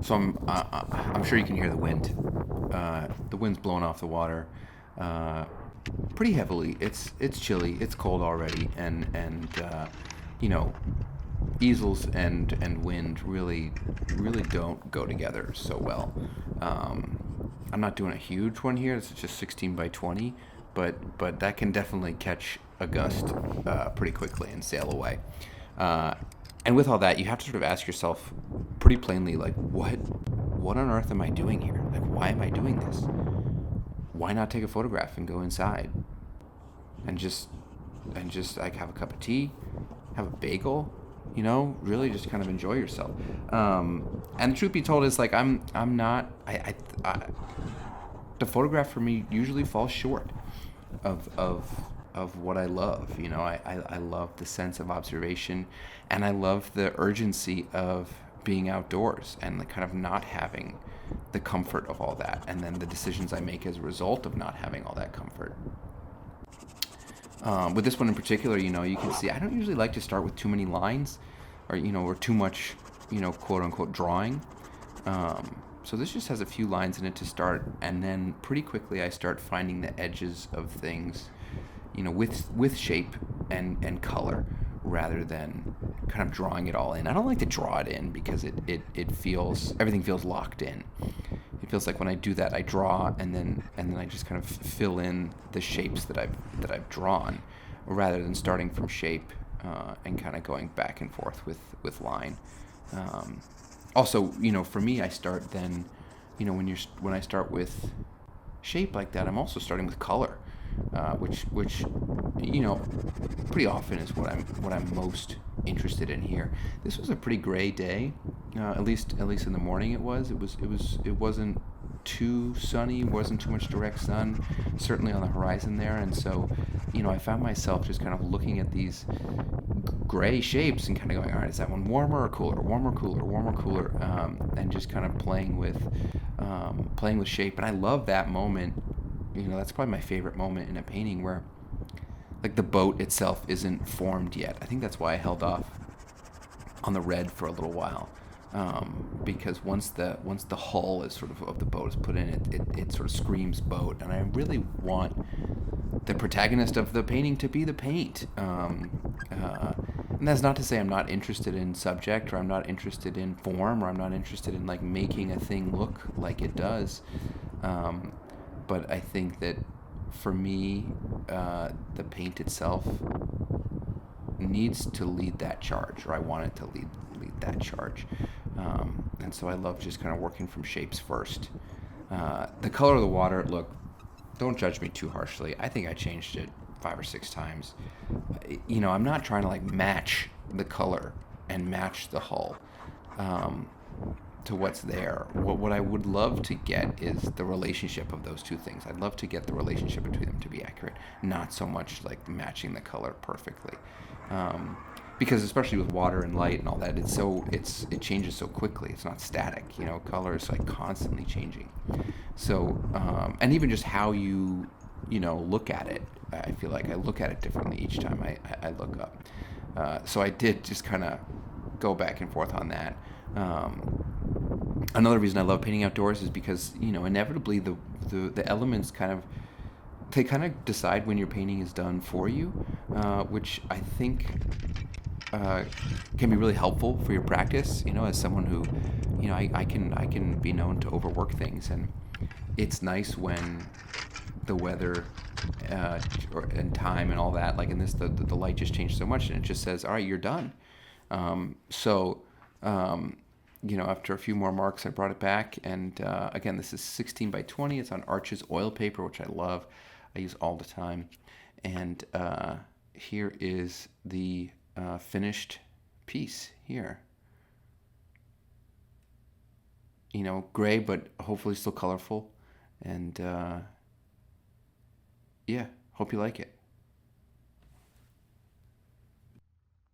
So I'm sure you can hear the wind. The wind's blowing off the water uh, pretty heavily. It's chilly. It's cold already, and you know, easels and wind really don't go together so well. I'm not doing a huge one here. This is just 16 by 20, but that can definitely catch a gust pretty quickly and sail away. Uh, and with all that, you have to sort of ask yourself pretty plainly, like, what on earth am I doing here? Like, why am I doing this? Why not take a photograph and go inside and just like have a cup of tea, have a bagel, really just kind of enjoy yourself. And the truth be told is like I'm not the photograph for me usually falls short of what I love. I love the sense of observation, and I love the urgency of being outdoors and like kind of not having the comfort of all that, and then the decisions I make as a result of not having all that comfort. With this one in particular, you can see I don't usually like to start with too many lines, or too much, quote unquote drawing. So this just has a few lines in it to start, and then pretty quickly I start finding the edges of things, with shape and color, rather than kind of drawing it all in. I don't like to draw it in because it feels everything feels locked in. It feels like when I do that, I draw and then I just kind of fill in the shapes that I've drawn, rather than starting from shape and kind of going back and forth with line. Um, Also, for me, I start then, when I start with shape like that, I'm also starting with color, which you know pretty often is what I'm most interested in here. This was a pretty gray day, at least in the morning. It wasn't too sunny, wasn't too much direct sun, certainly on the horizon there, and so I found myself just kind of looking at these gray shapes and kind of going, all right, is that one warmer or cooler, warmer, cooler, warmer, cooler, and just kind of playing with shape. And I love that moment. That's probably my favorite moment in a painting where like the boat itself isn't formed yet. I think that's why I held off on the red for a little while, because once the hull is sort of the boat is put in, it sort of screams boat, and I really want the protagonist of the painting to be the paint. And that's not to say I'm not interested in subject, or I'm not interested in form, or I'm not interested in like making a thing look like it does. Um, but I think that for me, the paint itself needs to lead that charge, or I want it to lead that charge. And so I love just kind of working from shapes first. The color of the water, look, don't judge me too harshly. I think I changed it 5 or 6 times. I'm not trying to like match the color and match the hull um, to what's there. What I would love to get is the relationship of those two things. I'd love to get the relationship between them to be accurate, not so much like matching the color perfectly. Um, because especially with water and light and all that, it changes so quickly. It's not static. Color is like constantly changing. So and even just how you look at it, I feel like I look at it differently each time I look up. So I did just kind of go back and forth on that. Another reason I love painting outdoors is because inevitably the elements kind of decide when your painting is done for you, which I think uh, can be really helpful for your practice. As someone who, I can be known to overwork things, and it's nice when the weather and time and all that, like in this, the light just changed so much, and it just says, all right, you're done. So after a few more marks, I brought it back, and again, this is 16 by 20. It's on Arches oil paper, which I love. I use all the time, and here is the finished piece here. Gray, but hopefully still colorful, and yeah, hope you like it.